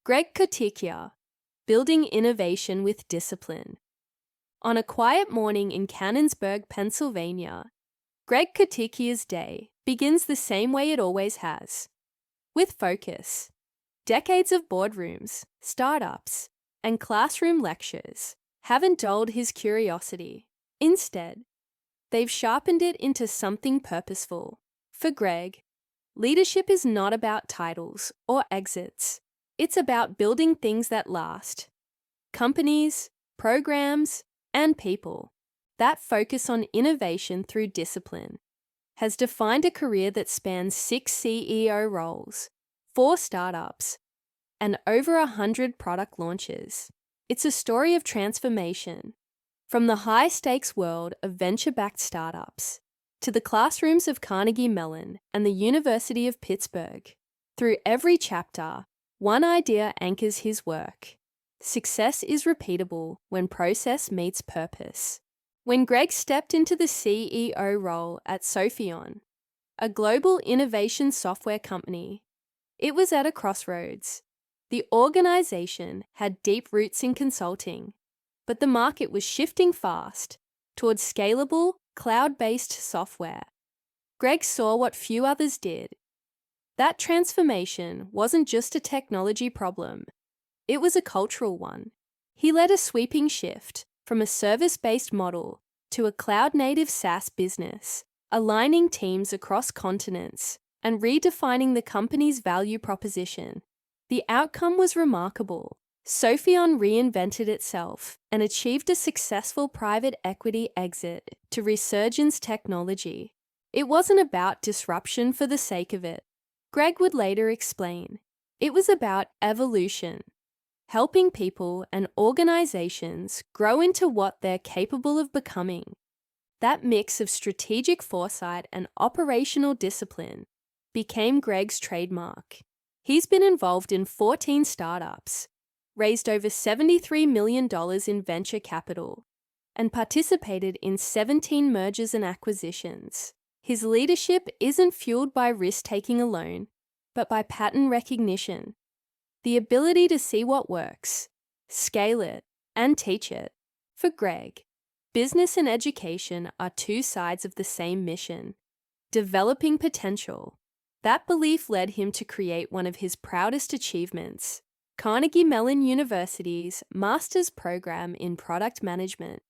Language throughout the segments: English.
Coticchia, building innovation with discipline. On a quiet morning in Canonsburg, Pennsylvania, Coticchia's day begins the same way it always has, with focus. Decades of boardrooms, startups, and classroom lectures haven't dulled his curiosity. Instead, they've sharpened it into something purposeful. For Greg, leadership is not about titles or exits. It's about building things that last. Companies, programs, and people that focus on innovation through discipline has defined a career that spans 6 CEO roles, 4 startups, and over 100 product launches. It's a story of transformation, from the high-stakes world of venture-backed startups to the classrooms of Carnegie Mellon and the University of Pittsburgh. Through every chapter, one idea anchors his work. Success is repeatable when process meets purpose. When Greg stepped into the CEO role at Sopheon, a global innovation software company, it was at a crossroads. The organization had deep roots in consulting, but the market was shifting fast towards scalable, cloud-based software. Greg saw what few others did. That transformation wasn't just a technology problem, it was a cultural one. He led a sweeping shift from a service-based model to a cloud-native SaaS business, aligning teams across continents and redefining the company's value proposition. The outcome was remarkable. Sopheon reinvented itself and achieved a successful private equity exit to Resurgence Technology. It wasn't about disruption for the sake of it. Greg would later explain, it was about evolution, helping people and organizations grow into what they're capable of becoming. That mix of strategic foresight and operational discipline became Greg's trademark. He's been involved in 14 startups, raised over $73 million in venture capital, and participated in 17 mergers and acquisitions. His leadership isn't fueled by risk-taking alone, but by pattern recognition, the ability to see what works, scale it, and teach it. For Greg, business and education are 2 sides of the same mission, developing potential. That belief led him to create one of his proudest achievements, Carnegie Mellon University's Master's Program in Product Management,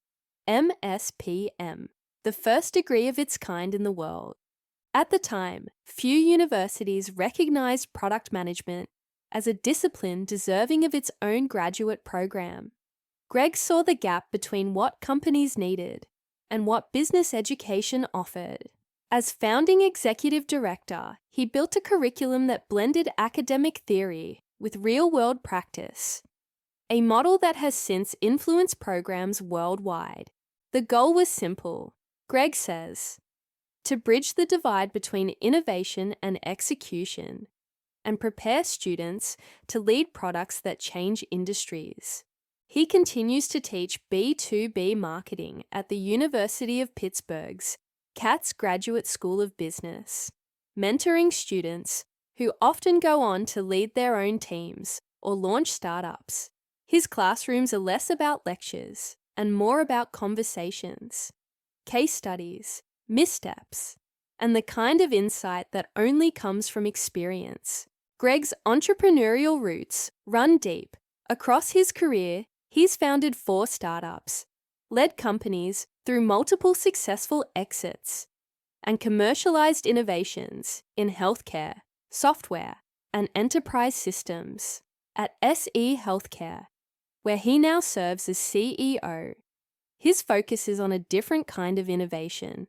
MSPM, the first degree of its kind in the world. At the time, few universities recognized product management as a discipline deserving of its own graduate program. Greg saw the gap between what companies needed and what business education offered. As founding executive director, he built a curriculum that blended academic theory with real-world practice, a model that has since influenced programs worldwide. The goal was simple, Greg says, to bridge the divide between innovation and execution and prepare students to lead products that change industries. He continues to teach B2B marketing at the University of Pittsburgh's Katz Graduate School of Business, mentoring students who often go on to lead their own teams or launch startups. His classrooms are less about lectures and more about conversations, case studies, missteps, and the kind of insight that only comes from experience. Greg's entrepreneurial roots run deep. Across his career, he's founded 4 startups, led companies through multiple successful exits, and commercialized innovations in healthcare, software, and enterprise systems. At SE Healthcare, where he now serves as CEO, his focus is on a different kind of innovation,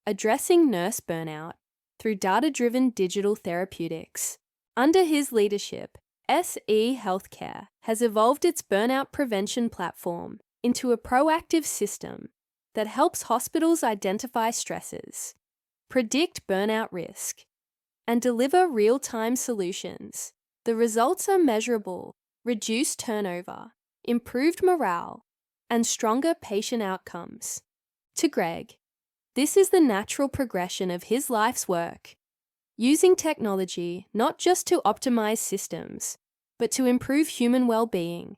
addressing nurse burnout through data-driven digital therapeutics. Under his leadership, SE Healthcare has evolved its burnout prevention platform into a proactive system that helps hospitals identify stressors, predict burnout risk, and deliver real-time solutions. The results are measurable: reduced turnover, improved morale, and stronger patient outcomes. To Greg, this is the natural progression of his life's work, using technology not just to optimize systems, but to improve human well-being.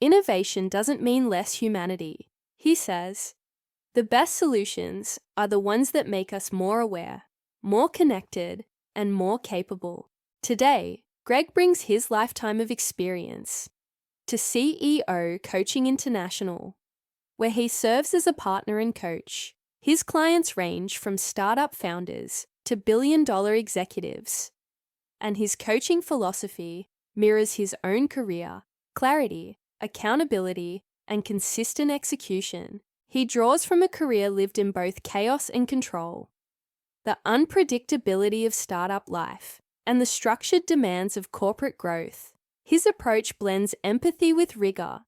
Innovation doesn't mean less humanity. He says, the best solutions are the ones that make us more aware, more connected, and more capable. Today, Greg brings his lifetime of experience to CEO Coaching International, where he serves as a partner and coach. His clients range from startup founders to billion-dollar executives, and his coaching philosophy mirrors his own career: clarity, accountability, and consistent execution. He draws from a career lived in both chaos and control, the unpredictability of startup life, and the structured demands of corporate growth. His approach blends empathy with rigor,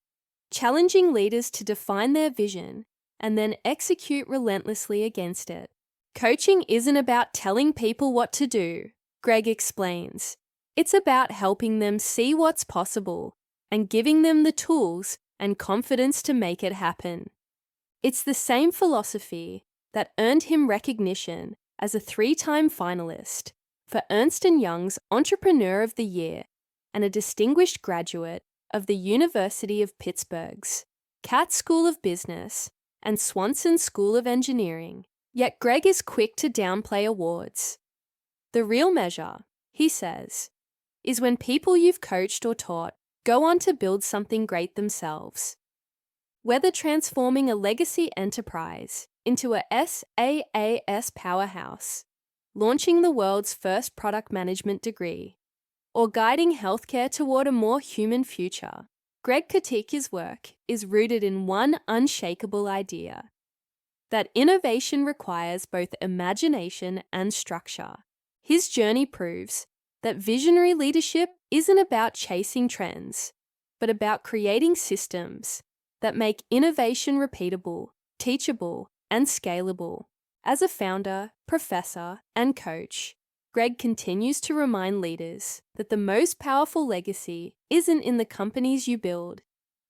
challenging leaders to define their vision and then execute relentlessly against it. Coaching isn't about telling people what to do, Greg explains. It's about helping them see what's possible and giving them the tools and confidence to make it happen. It's the same philosophy that earned him recognition as a 3-time finalist for Ernst & Young's Entrepreneur of the Year and a distinguished graduate of the University of Pittsburgh's Katz School of Business and Swanson School of Engineering. Yet Greg is quick to downplay awards. The real measure, he says, is when people you've coached or taught go on to build something great themselves. Whether transforming a legacy enterprise into a SaaS powerhouse, launching the world's first product management degree, or guiding healthcare toward a more human future, Greg Coticchia's work is rooted in one unshakable idea: that innovation requires both imagination and structure. His journey proves that visionary leadership isn't about chasing trends, but about creating systems that make innovation repeatable, teachable, and scalable. As a founder, professor, and coach, Greg continues to remind leaders that the most powerful legacy isn't in the companies you build,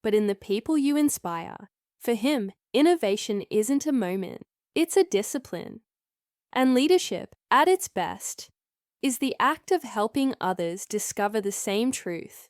but in the people you inspire. For him, innovation isn't a moment, it's a discipline. And leadership, at its best, is the act of helping others discover the same truth